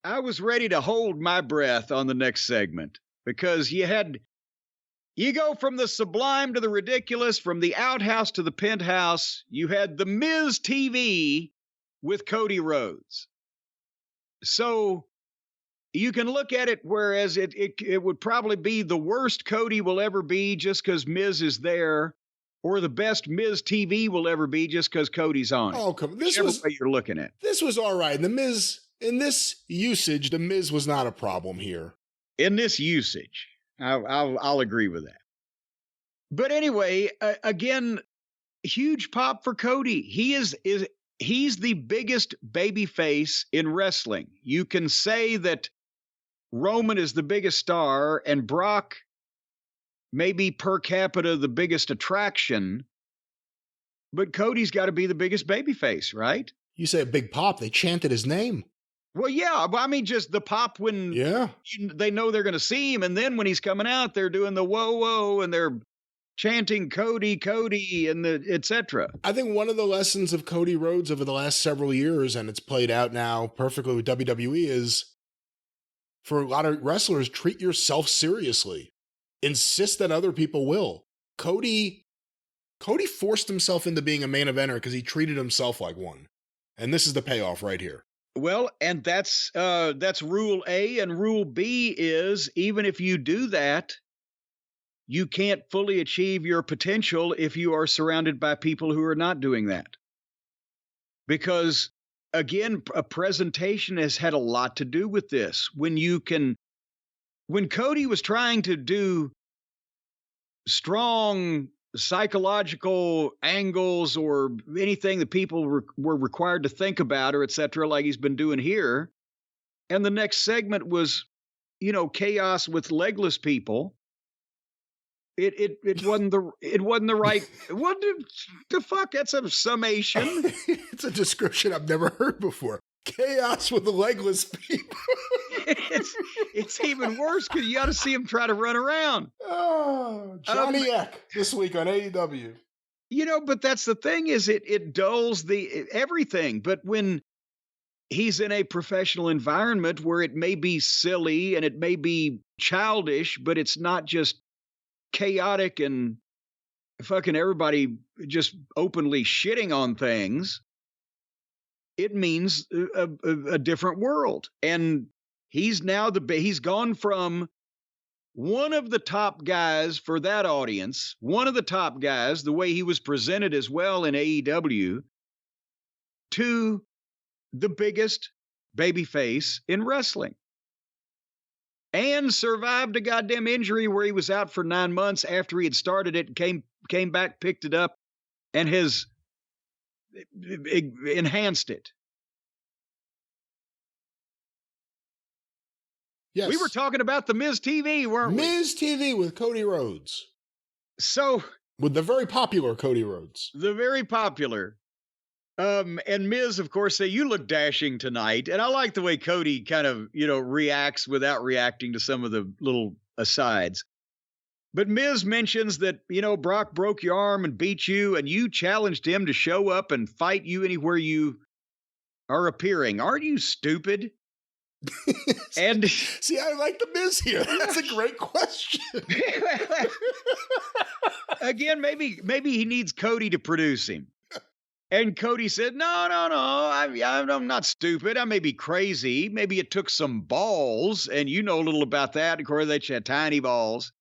I was ready to hold my breath on the next segment because you go from the sublime to the ridiculous, from the outhouse to the penthouse. You had the Miz TV with Cody Rhodes. So you can look at it, whereas it would probably be the worst Cody will ever be just because Miz is there, or the best Miz TV will ever be just because Cody's on it. Oh, come on. Whichever way you're looking at. This was all right. The Miz, in this usage, the Miz was not a problem here. In this usage, I'll agree with that. But anyway, again, huge pop for Cody. He's the biggest baby face in wrestling. You can say that Roman is the biggest star and Brock maybe per capita the biggest attraction, but Cody's got to be the biggest babyface, right? You say a big pop, they chanted his name. Well, yeah, I mean, just the pop when they know they're going to see him, and then when he's coming out, they're doing the whoa, whoa, and they're chanting Cody, Cody, and the etc. I think one of the lessons of Cody Rhodes over the last several years, and it's played out now perfectly with WWE, is for a lot of wrestlers, treat yourself seriously. Insist that other people will. Cody forced himself into being a main eventer because he treated himself like one. And this is the payoff right here. Well, and that's rule A, and rule B is even if you do that, you can't fully achieve your potential if you are surrounded by people who are not doing that. Because again, a presentation has had a lot to do with this. When Cody was trying to do strong psychological angles or anything that people were required to think about or et cetera, like he's been doing here, and the next segment was, chaos with legless people, it wasn't the right. What the fuck? That's a summation. It's a description I've never heard before. Chaos with the legless people. It's even worse because you got to see him try to run around. Oh, Johnny Eck this week on AEW. But that's the thing is it dulls everything. But when he's in a professional environment where it may be silly and it may be childish, but it's not just chaotic and fucking everybody just openly shitting on things, it means a different world. And he's now he's gone from one of the top guys for that audience, one of the top guys, the way he was presented as well in AEW, to the biggest babyface in wrestling. And survived a goddamn injury where he was out for 9 months after he had started it, came back, picked it up, and has enhanced it. Yes. We were talking about the Miz TV, weren't we? Miz TV with Cody Rhodes. So, with the very popular Cody Rhodes. The very popular. And Miz, of course, say, you look dashing tonight. And I like the way Cody kind of, reacts without reacting to some of the little asides. But Miz mentions that, Brock broke your arm and beat you, and you challenged him to show up and fight you anywhere you are appearing. Aren't you stupid? And see, I like the Miz here. That's a great question. Again, maybe he needs Cody to produce him. And Cody said, no, I'm not stupid. I may be crazy. Maybe it took some balls, and you know a little about that. Of course, they had tiny balls.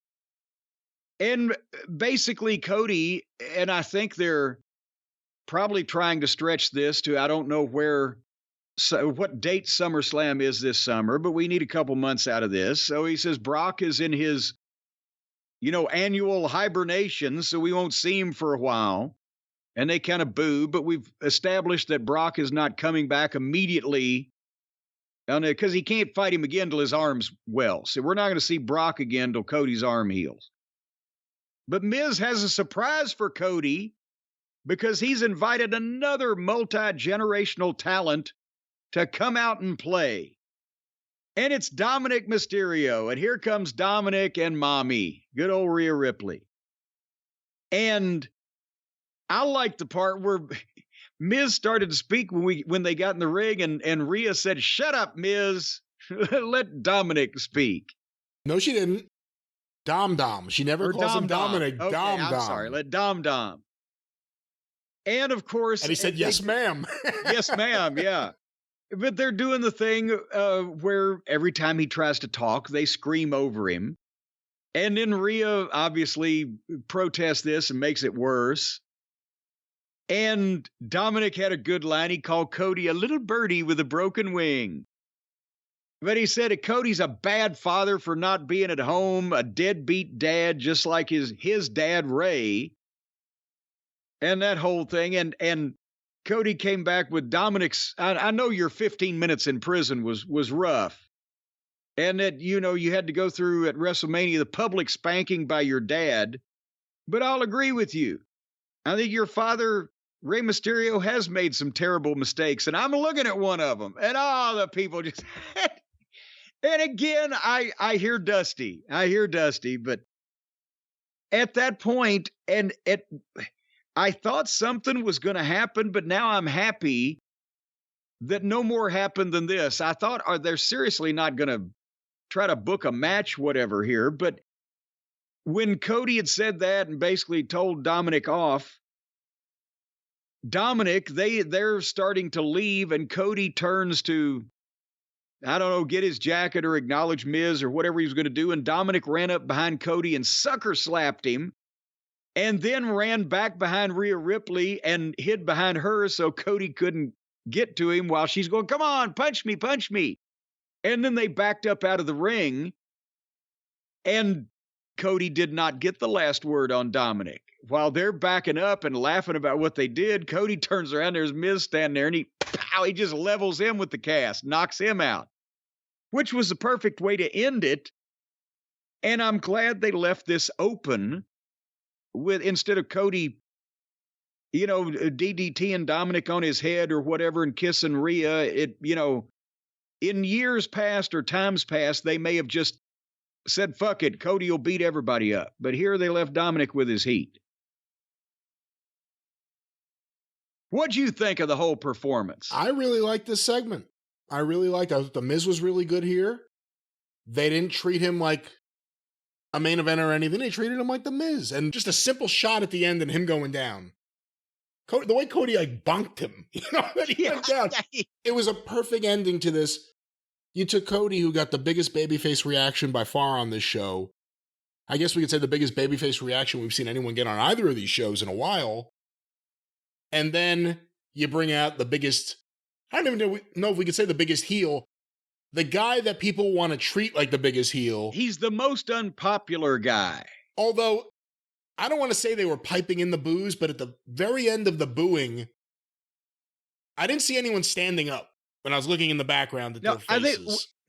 And basically, Cody, and I think they're probably trying to stretch this to, I don't know what date SummerSlam is this summer, but we need a couple months out of this. So he says Brock is in his, annual hibernation, so we won't see him for a while. And they kind of boo, but we've established that Brock is not coming back immediately because he can't fight him again till his arm's well. So we're not going to see Brock again till Cody's arm heals. But Miz has a surprise for Cody because he's invited another multi-generational talent to come out and play. And it's Dominick Mysterio. And here comes Dominick and Mommy, good old Rhea Ripley. And I like the part where Miz started to speak when they got in the ring, and Rhea said, "Shut up, Miz." Let Dominick speak. No, she didn't. Dom. She never calls him Dominic. Okay, Dom. I'm sorry. Let Dom. And of course, and he said, "Yes, ma'am." Yes, ma'am. Yeah. But they're doing the thing where every time he tries to talk, they scream over him. And then Rhea obviously protests this and makes it worse. And Dominic had a good line. He called Cody a little birdie with a broken wing. But he said Cody's a bad father for not being at home, a deadbeat dad, just like his dad, Ray. And that whole thing. And Cody came back with Dominic's, I know your 15 minutes in prison was rough. And that, you had to go through at WrestleMania the public spanking by your dad. But I'll agree with you. I think your father, Rey Mysterio, has made some terrible mistakes. And I'm looking at one of them. And all the people just... And again, I hear Dusty. But at that point, I thought something was going to happen, but now I'm happy that no more happened than this. I thought, are they seriously not going to try to book a match, whatever here? But when Cody had said that and basically told Dominic off, Dominic, they're starting to leave, and Cody turns to, I don't know, get his jacket or acknowledge Miz or whatever he was going to do. And Dominic ran up behind Cody and sucker slapped him, and then ran back behind Rhea Ripley and hid behind her so Cody couldn't get to him while she's going, come on, punch me. And then they backed up out of the ring, and Cody did not get the last word on Dominic. While they're backing up and laughing about what they did, Cody turns around, there's Miz standing there, and he just levels him with the cast, knocks him out, which was the perfect way to end it. And I'm glad they left this open with, instead of Cody, DDT and Dominic on his head or whatever and kissing Rhea. In years past or times past, they may have just said, fuck it, Cody will beat everybody up. But here they left Dominic with his heat. What'd you think of the whole performance? I really liked this segment. I thought the Miz was really good here. They didn't treat him like a main event or anything. They treated him like the Miz. And just a simple shot at the end and him going down. The way Cody bonked him, that he went down. It was a perfect ending to this. You took Cody, who got the biggest babyface reaction by far on this show. I guess we could say the biggest babyface reaction we've seen anyone get on either of these shows in a while. And then you bring out the biggest, I don't even know if we could say the biggest heel, the guy that people want to treat like the biggest heel. He's the most unpopular guy. Although, I don't want to say they were piping in the boos, but at the very end of the booing, I didn't see anyone standing up when I was looking in the background at their faces. I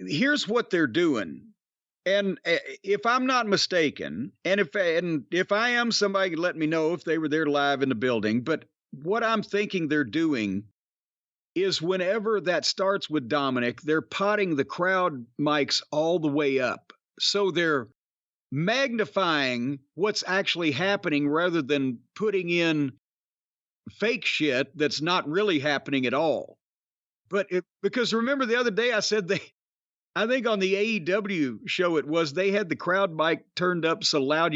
think, here's what they're doing. And if I'm not mistaken, and if I am, somebody let me know if they were there live in the building, but what I'm thinking they're doing is whenever that starts with Dominic, they're potting the crowd mics all the way up. So they're magnifying what's actually happening rather than putting in fake shit that's not really happening at all. But because remember the other day I said I think on the AEW show they had the crowd mic turned up so loud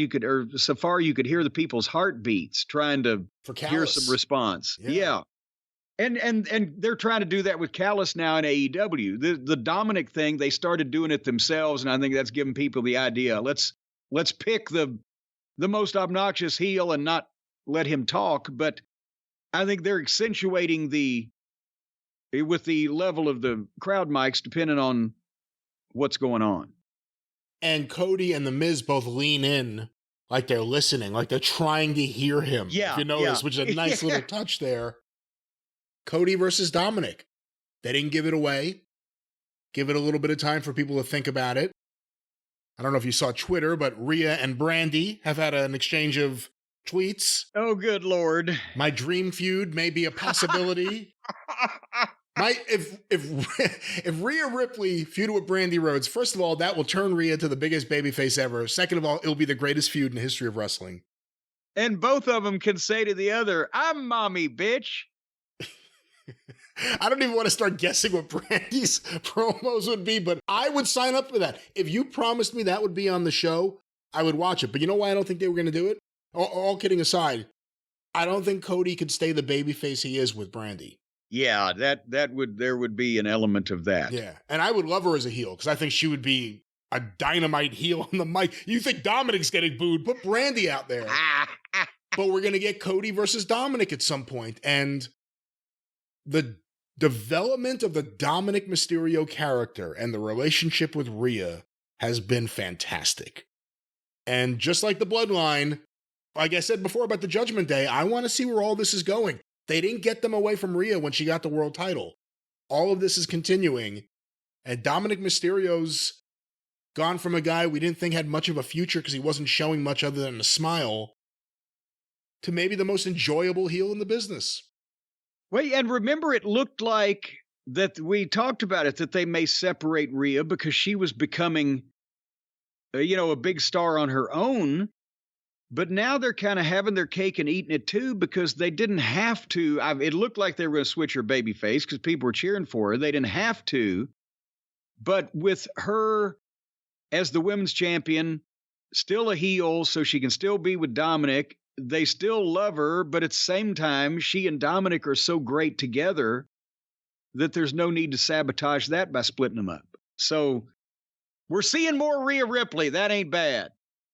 so far you could hear the people's heartbeats trying to hear some response. Yeah. And they're trying to do that with Callis now in AEW. The Dominic thing, they started doing it themselves, and I think that's giving people the idea. Let's pick the most obnoxious heel and not let him talk. But I think they're accentuating with the level of the crowd mics depending on what's going on. And Cody and the Miz both lean in like they're listening, like they're trying to hear him. Yeah, if you notice, which is a nice little touch there. Cody versus Dominic. They didn't give it away. Give it a little bit of time for people to think about it. I don't know if you saw Twitter, but Rhea and Brandy have had an exchange of tweets. Oh, good Lord. My dream feud may be a possibility. If Rhea Ripley feuded with Brandy Rhodes, first of all, that will turn Rhea to the biggest babyface ever. Second of all, it'll be the greatest feud in the history of wrestling. And both of them can say to the other, I'm mommy, bitch. I don't even want to start guessing what Brandy's promos would be, but I would sign up for that. If you promised me that would be on the show, I would watch it. But you know why I don't think they were going to do it? All kidding aside, I don't think Cody could stay the babyface he is with Brandy. Yeah, there would be an element of that. Yeah, and I would love her as a heel because I think she would be a dynamite heel on the mic. You think Dominick's getting booed? Put Brandy out there. But we're going to get Cody versus Dominick at some point, and the development of the Dominick Mysterio character and the relationship with Rhea has been fantastic. And just like the Bloodline, like I said before about the Judgment Day, I want to see where all this is going. They didn't get them away from Rhea when she got the world title. All of this is continuing. And Dominick Mysterio's gone from a guy we didn't think had much of a future because he wasn't showing much other than a smile to maybe the most enjoyable heel in the business. Well, and remember, it looked like that we talked about it, that they may separate Rhea because she was becoming, a big star on her own. But now they're kind of having their cake and eating it too, because they didn't have to. It looked like they were going to switch her babyface because people were cheering for her. They didn't have to. But with her as the women's champion, still a heel, so she can still be with Dominick. They still love her, but at the same time, she and Dominick are so great together that there's no need to sabotage that by splitting them up. So we're seeing more Rhea Ripley. That ain't bad.